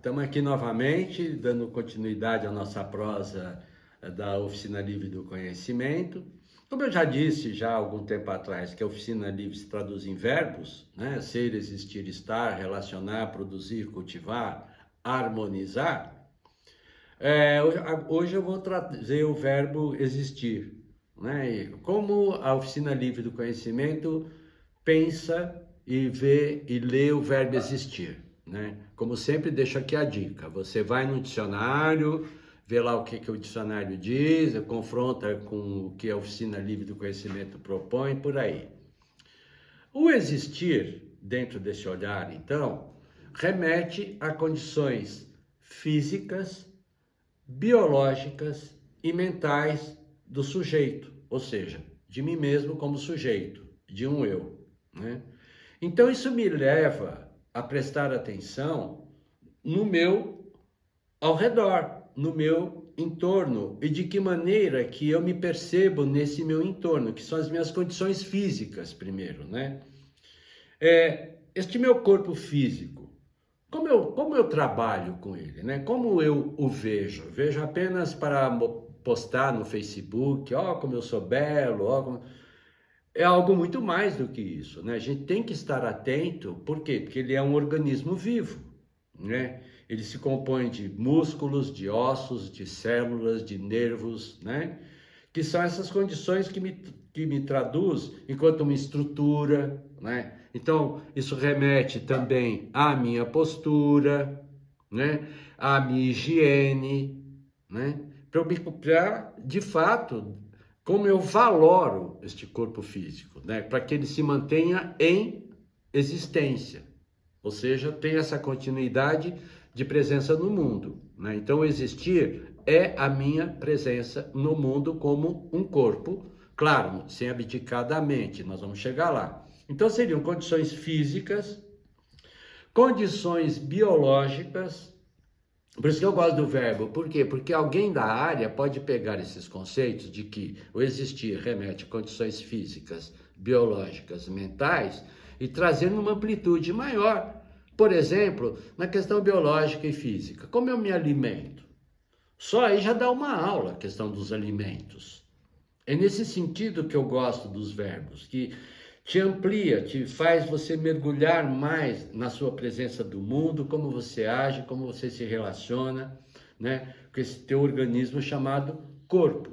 Estamos aqui novamente, dando continuidade à nossa prosa da Oficina Livre do Conhecimento. Como eu já disse já há algum tempo atrás, que a Oficina Livre se traduz em verbos, né? Ser, existir, estar, relacionar, produzir, cultivar, harmonizar. Hoje eu vou trazer o verbo existir, né? E como a Oficina Livre do Conhecimento pensa e vê e lê o verbo existir, né? Como sempre, deixo aqui a dica. Você vai no dicionário, vê lá o que o dicionário diz, confronta com o que a Oficina Livre do Conhecimento propõe, por aí. O existir, dentro desse olhar, então, remete a condições físicas, biológicas e mentais do sujeito, ou seja, de mim mesmo como sujeito, de um eu, né? Então isso me leva a prestar atenção no meu ao redor, no meu entorno e de que maneira que eu me percebo nesse meu entorno, que são as minhas condições físicas primeiro, né? Este meu corpo físico, como eu trabalho com ele, né? Como eu o vejo? Vejo apenas para postar no Facebook, ó, como eu sou belo, ó, como... É algo muito mais do que isso, né? A gente tem que estar atento, por quê? Porque ele é um organismo vivo, né? Ele se compõe de músculos, de ossos, de células, de nervos, né? Que são essas condições que me traduz enquanto uma estrutura, né? Então, isso remete também à minha postura, né? À minha higiene, né? Para, de fato, como eu valoro este corpo físico, né? Para que ele se mantenha em existência, ou seja, tenha essa continuidade de presença no mundo, né? Então, existir é a minha presença no mundo como um corpo, claro, sem abdicar da mente, nós vamos chegar lá. Então, seriam condições físicas, condições biológicas. Por isso que eu gosto do verbo. Por quê? Porque alguém da área pode pegar esses conceitos de que o existir remete a condições físicas, biológicas, mentais e trazer numa amplitude maior. Por exemplo, na questão biológica e física, como eu me alimento? Só aí já dá uma aula a questão dos alimentos. É nesse sentido que eu gosto dos verbos, que te amplia, te faz você mergulhar mais na sua presença do mundo, como você age, como você se relaciona, né, com esse teu organismo chamado corpo,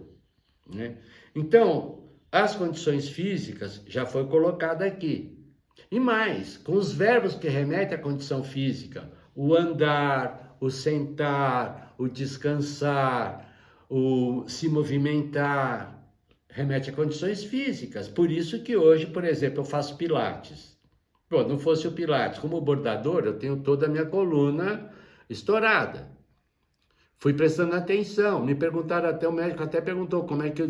né? Então, as condições físicas já foi colocada aqui. E mais, com os verbos que remetem à condição física, o andar, o sentar, o descansar, o se movimentar, remete a condições físicas. Por isso que hoje, por exemplo, eu faço pilates. Pô, não fosse o pilates, como bordador, eu tenho toda a minha coluna estourada. Fui prestando atenção, me perguntaram até, o médico até perguntou como é que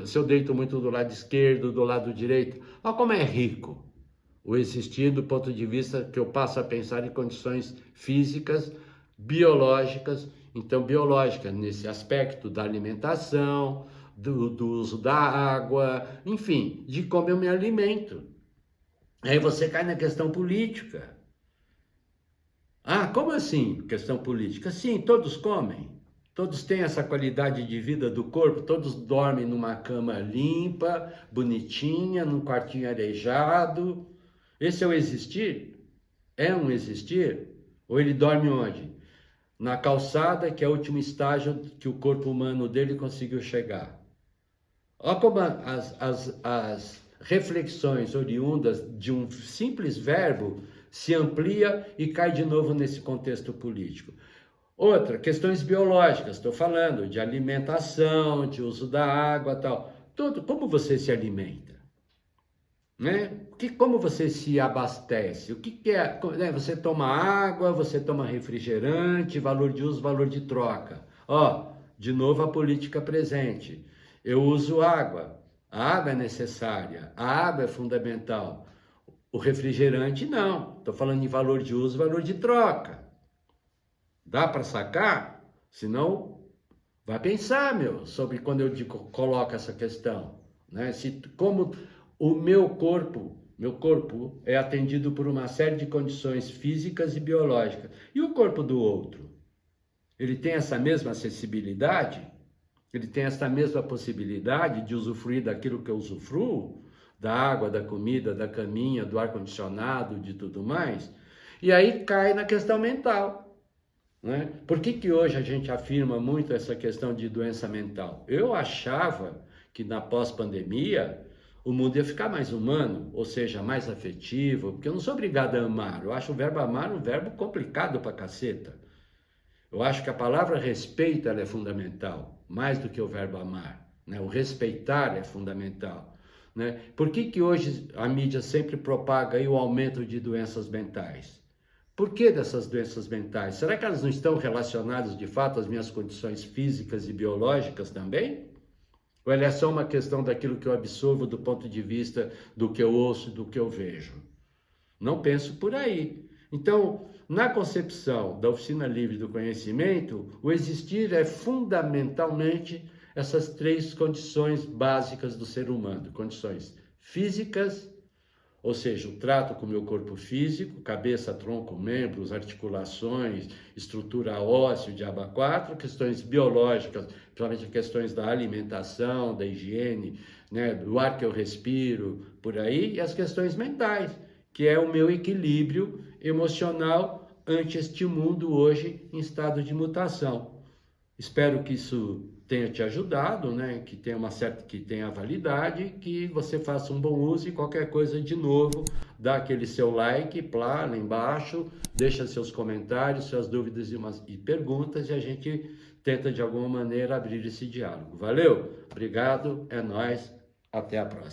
se eu deito muito do lado esquerdo, do lado direito. Olha como é rico o existir do ponto de vista que eu passo a pensar em condições físicas, biológicas. Então, biológica nesse aspecto da alimentação, do uso da água, enfim, de como eu me alimento. Aí você cai na questão política. Ah, como assim questão política? Sim, todos comem, todos têm essa qualidade de vida do corpo, todos dormem numa cama limpa, bonitinha, num quartinho arejado. Esse é o existir? É um existir? Ou ele dorme onde? Na calçada, que é o último estágio que o corpo humano dele conseguiu chegar. Olha como as reflexões oriundas de um simples verbo se amplia e cai de novo nesse contexto político. Outra, questões biológicas, estou falando de alimentação, de uso da água, tal. Tudo, como você se alimenta, né? Como você se abastece? O que é? Né? Você toma água, você toma refrigerante, valor de uso, valor de troca. Ó, de novo a política presente. Eu uso água. A água é necessária, a água é fundamental. O refrigerante não. Estou falando em valor de uso, valor de troca. Dá para sacar? Senão, vai pensar, meu, sobre quando eu coloco essa questão, né? Como o meu corpo Meu corpo é atendido por uma série de condições físicas e biológicas. E o corpo do outro? Ele tem essa mesma acessibilidade? Ele tem essa mesma possibilidade de usufruir daquilo que eu usufruo? Da água, da comida, da caminha, do ar-condicionado, de tudo mais? E aí cai na questão mental, né? Por que hoje a gente afirma muito essa questão de doença mental? Eu achava que na pós-pandemia o mundo ia ficar mais humano, ou seja, mais afetivo, porque eu não sou obrigado a amar. Eu acho o verbo amar um verbo complicado pra caceta. Eu acho que a palavra respeito ela é fundamental, mais do que o verbo amar, né? O respeitar é fundamental, né? Por que hoje a mídia sempre propaga aí o aumento de doenças mentais? Por que dessas doenças mentais? Será que elas não estão relacionadas de fato às minhas condições físicas e biológicas também? Ou ela é só uma questão daquilo que eu absorvo do ponto de vista do que eu ouço, do que eu vejo? Não penso por aí. Então, na concepção da Oficina Livre do Conhecimento, o existir é fundamentalmente essas três condições básicas do ser humano. Condições físicas, ou seja, o trato com o meu corpo físico, cabeça, tronco, membros, articulações, estrutura óssea, diabo 4, questões biológicas, principalmente questões da alimentação, da higiene, né, do ar que eu respiro, por aí, e as questões mentais, que é o meu equilíbrio emocional ante este mundo hoje em estado de mutação. Espero que isso tenha te ajudado, né? Que tenha validade, que você faça um bom uso e qualquer coisa de novo, dá aquele seu like lá embaixo, deixa seus comentários, suas dúvidas e perguntas e a gente tenta de alguma maneira abrir esse diálogo. Valeu? Obrigado, é nóis, até a próxima.